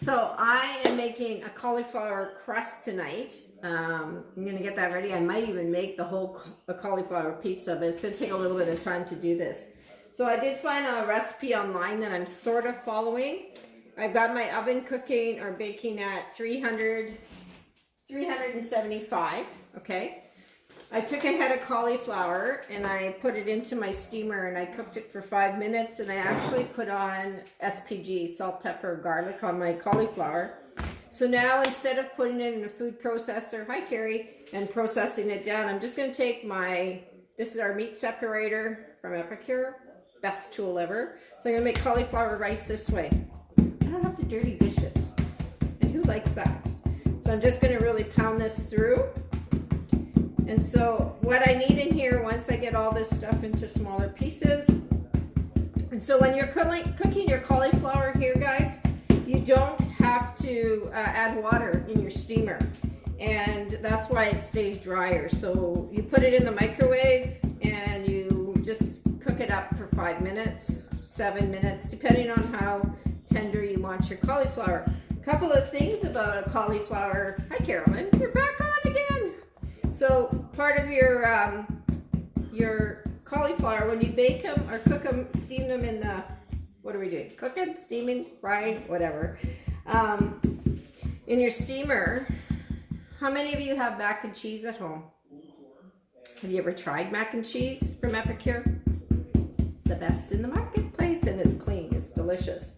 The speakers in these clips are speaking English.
So I am making a cauliflower crust tonight. I'm going to get that ready. I might even make the whole cauliflower pizza, but it's going to take a little bit of time to do this. So I did find a recipe online that I'm sort of following. I've got my oven cooking or baking at 375, okay? I took a head of cauliflower and I put it into my steamer and I cooked it for 5 minutes, and I actually put on SPG, salt, pepper, garlic on my cauliflower. So now instead of putting it in a food processor, hi Carrie, and processing it down, I'm just going to take this is our meat separator from Epicure, best tool ever. So I'm going to make cauliflower rice this way. I don't have to dirty dishes, and who likes that? So I'm just going to really pound this through. And so what I need in here, once I get all this stuff into smaller pieces, and so when you're cooking your cauliflower here, guys, you don't have to add water in your steamer, and that's why it stays drier. So you put it in the microwave and you just cook it up for 5 minutes, 7 minutes, depending on how tender you want your cauliflower. A couple of things about a cauliflower. Hi Carolyn, you're back on again. So part of your cauliflower, when you bake them or cook them, steam them in the, what are we doing? Cooking, steaming, frying, whatever. In your steamer, how many of you have mac and cheese at home? Have you ever tried mac and cheese from Epicure? It's the best in the marketplace, and it's clean, it's delicious.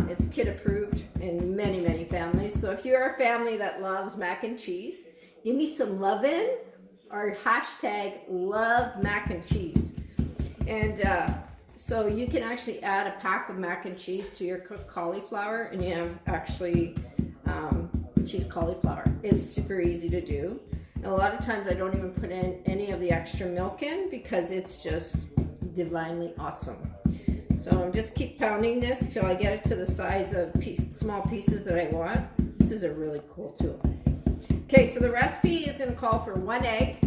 It's kid approved in many, many families. So if you're a family that loves mac and cheese, give me some lovin', or hashtag love mac and cheese. And so you can actually add a pack of mac and cheese to your cooked cauliflower, and you have actually cheese cauliflower. It's super easy to do. And a lot of times I don't even put in any of the extra milk in because it's just divinely awesome. So I'm just keep pounding this till I get it to the size of small pieces that I want. This is a really cool tool. Okay, so the recipe is going to call for 1 egg.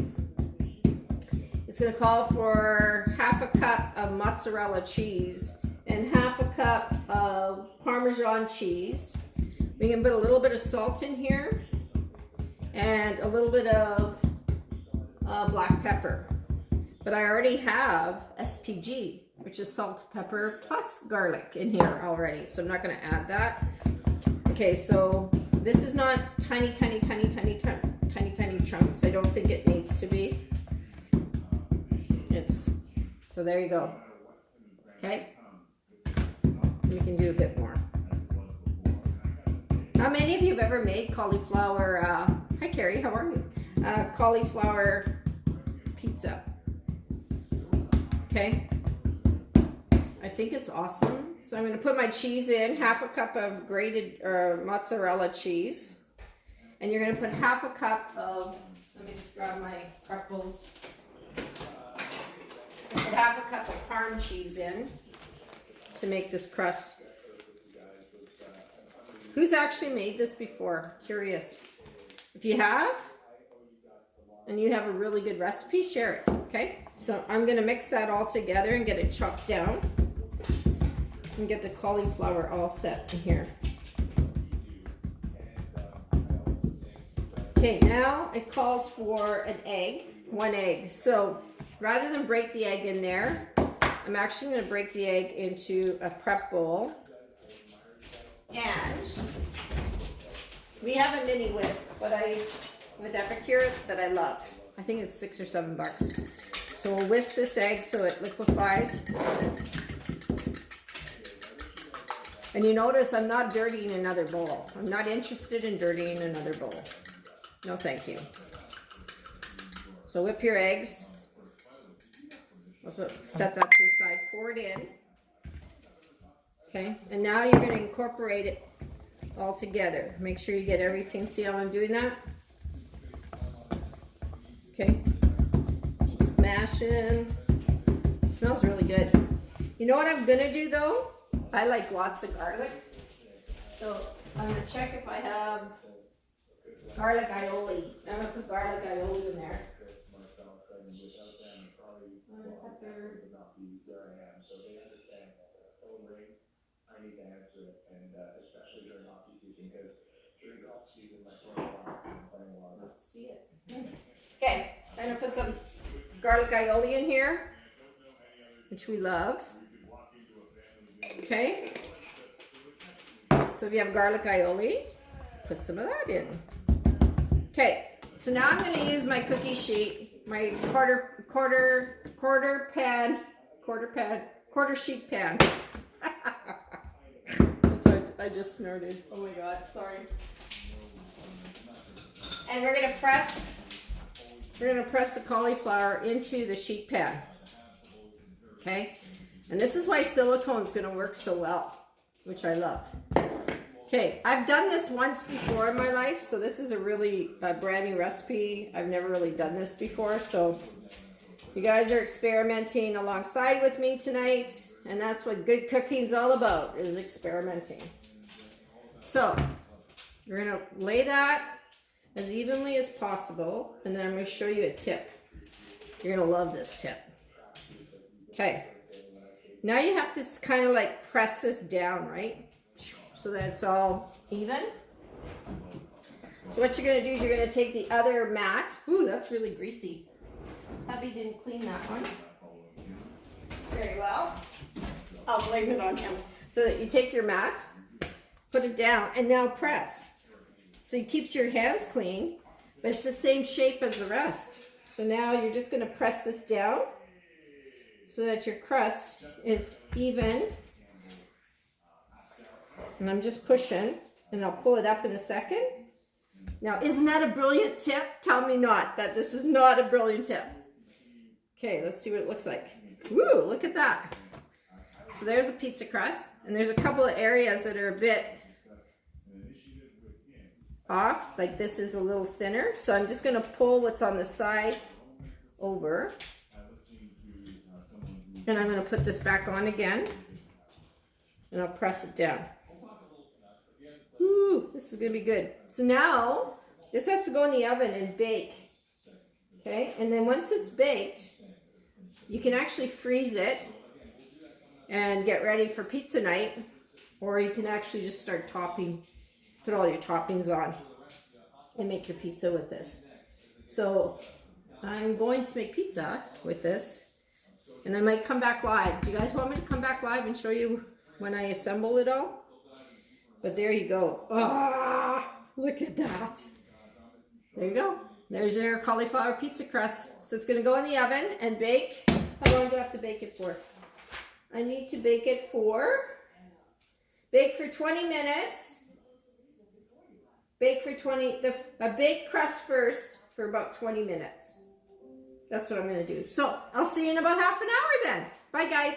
It's going to call for half a cup of mozzarella cheese and half a cup of Parmesan cheese. We can put a little bit of salt in here and a little bit of black pepper. But I already have SPG, which is salt, pepper, plus garlic in here already. So I'm not going to add that. Okay, so this is not tiny chunks. I don't think it needs to be. So there you go. Okay. We can do a bit more. How many of you have ever made cauliflower, hi Carrie, how are you? Cauliflower pizza. Okay. I think it's awesome. So I'm going to put my cheese in, half a cup of grated mozzarella cheese. And you're going to put half a cup of, let me just grab my pretzels. Put half a cup of Parm cheese in to make this crust. Who's actually made this before? Curious. If you have, and you have a really good recipe, share it, okay? So I'm going to mix that all together and get it chopped down. And get the cauliflower all set in here. Okay, now it calls for an egg, 1 egg. So rather than break the egg in there, I'm actually going to break the egg into a prep bowl. And we have a mini whisk, with Epicure that I love. I think it's $6 or $7. So we'll whisk this egg so it liquefies. And you notice I'm not dirtying another bowl. I'm not interested in dirtying another bowl. No, thank you. So whip your eggs. Also set that to the side. Pour it in. Okay, and now you're going to incorporate it all together. Make sure you get everything. See how I'm doing that? Okay. Keep smashing. It smells really good. You know what I'm going to do though? I like lots of garlic. So I'm going to check if I have garlic aioli. I'm going to put garlic aioli in there. Pepper. Let's see it. Okay, I'm gonna put some garlic aioli in here, which we love. Okay. So if you have garlic aioli, put some of that in. Okay, so now I'm going to use my cookie sheet, my quarter sheet pan. That's what I just snorted. Oh my god, sorry. And we're going to press the cauliflower into the sheet pan. Okay, and this is why silicone is going to work so well, which I love. Okay, I've done this once before in my life, so this is a brand new recipe. I've never really done this before, so you guys are experimenting alongside with me tonight, and that's what good cooking is all about, is experimenting. So, we're going to lay that as evenly as possible, and then I'm going to show you a tip. You're going to love this tip. Okay, now you have to kind of like press this down, right? So that it's all even. So what you're going to do is you're going to take the other mat. Ooh, that's really greasy. Hubby didn't clean that one very well. I'll blame it on him. So that you take your mat, put it down, and now press. So it keeps your hands clean, but it's the same shape as the rest. So now you're just going to press this down so that your crust is even. And I'm just pushing, and I'll pull it up in a second. Now, isn't that a brilliant tip? Tell me not, that this is not a brilliant tip. Okay, let's see what it looks like. Woo, look at that. So there's a pizza crust, and there's a couple of areas that are a bit off, like this is a little thinner. So I'm just gonna pull what's on the side over, and I'm gonna put this back on again, and I'll press it down. Ooh, this is gonna be good. So now, this has to go in the oven and bake. Okay, and then once it's baked, you can actually freeze it and get ready for pizza night, or you can actually just start topping, put all your toppings on, and make your pizza with this. So, I'm going to make pizza with this, and I might come back live. Do you guys want me to come back live and show you when I assemble it all? But there you go. Ah, look at that. There you go. There's your cauliflower pizza crust. So it's going to go in the oven and bake. How long do I have to bake it for? I need to bake for 20 minutes. Bake crust first for about 20 minutes. That's what I'm going to do. So I'll see you in about half an hour then. Bye guys.